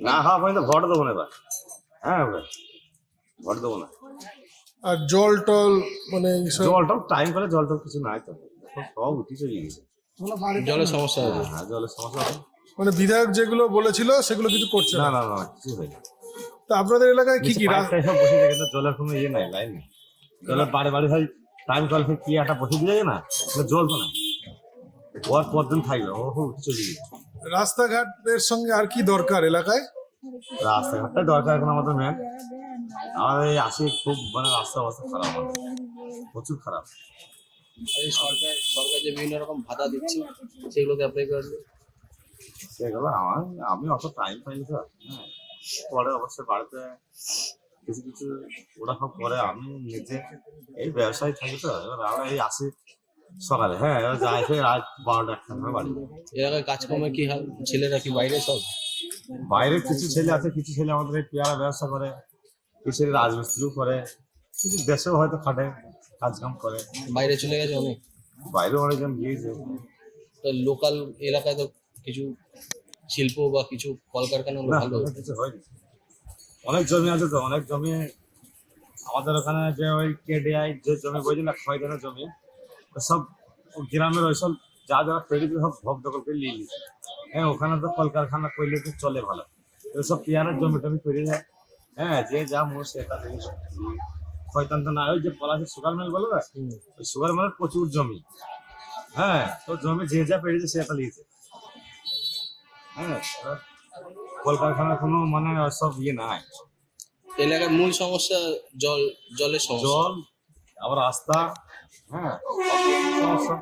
না হওয়া পর্যন্ত ভোট দেবো না এবার। হ্যাঁ ভাই, ভোট দেবো না। আর জল টল মানে এইসব জল টল টাইম করে জল টল কিছু নাই তো, এখন সব উঠি চলে গেছে। জলের সমস্যা হবে। হ্যাঁ, জলের সমস্যা আছে। মানে বিধায়ক যেগুলো বলেছিল সেগুলো কিছু করছে না না। না না, কিছু হয়নি। তা আপনাদের এলাকায় কি কি পাইপ টাইপ সব বসে যায়, কিন্তু জলের কোনো ইয়ে নাই, লাইন নেই। জলের বাড়ি বাড়ি হয় টাইম কল কি একটা বসে দিয়ে যায় না, জল তো না। ওর পরদিন থাকবে, ও চলে গেছে। রাস্তাঘাটের সঙ্গে আর কি দরকার এলাকায়? রাস্তাঘাটটাই দরকার এখন আমাদের মেন। আমাদের এই আসে খুব মানে রাস্তা অবস্থা খারাপ, আমাদের প্রচুর খারাপ। এই সরকার যে বিভিন্ন রকম ভাতা দিচ্ছে সেগুলোকে অ্যাপ্লাই করলে সেগুলো আমি অত টাইম পাইনি তো। হ্যাঁ, পরে অবশ্যই বাড়িতে কিছু কিছু ওরা সব করে। আমি নিজে এই ব্যবসায় থাকি তো, এবার আমরা এই আসি সকালে, হ্যাঁ এবার যাই থেকে রাত 12টা 1টা বাড়ি। এলাকায় কাজকর্মে কি হাল? ছেলেরা কি বাইরে সব? বাইরে কিছু ছেলে আছে, কিছু ছেলে আমাদের এই পেয়ারা ব্যবসা করে, কিছু ছেলে রাজমিস্ত্রিও করে, কিছু দেশেও হয়তো খাটে, কাজ কাম করে। বাইরে চলে গেছে অনেক। বাইরেও অনেকজন গিয়েছে। তো লোকাল এলাকায় তো কিছু শিল্প বা কিছু কলকারখানা না, ভালো। কিছু হয়নি। অনেক জমি আছে তো, অনেক জমি আমাদের ওখানে যে ওই কেডিআই যে জমি বলছি না, খয়দানের জমি, সব গ্রামের ওইসব যা যারা পেরিয়ে সব ভোগ দখল করে নিয়ে নিচ্ছে। হ্যাঁ, ওখানে তো কলকারখানা করলে তো চলে ভালো, ওইসব পেয়ারের জমি টমি করে যায়। হ্যাঁ, যে যা মোট সেটা থেকে খয়তান তো না, ওই যে পলাশের সুগার মিল বলো না, ওই সুগার মিলের প্রচুর জমি। হ্যাঁ, তো জমি যে যা পেরিয়েছে সেটা নিয়েছে। হ্যাঁ, কলকারখানার কোনো মানে সব ইয়ে নাই। এলাকার মূল সমস্যা জলের সমস্যা। জল, আবার রাস্তা, হ্যাঁ, সমস্যা।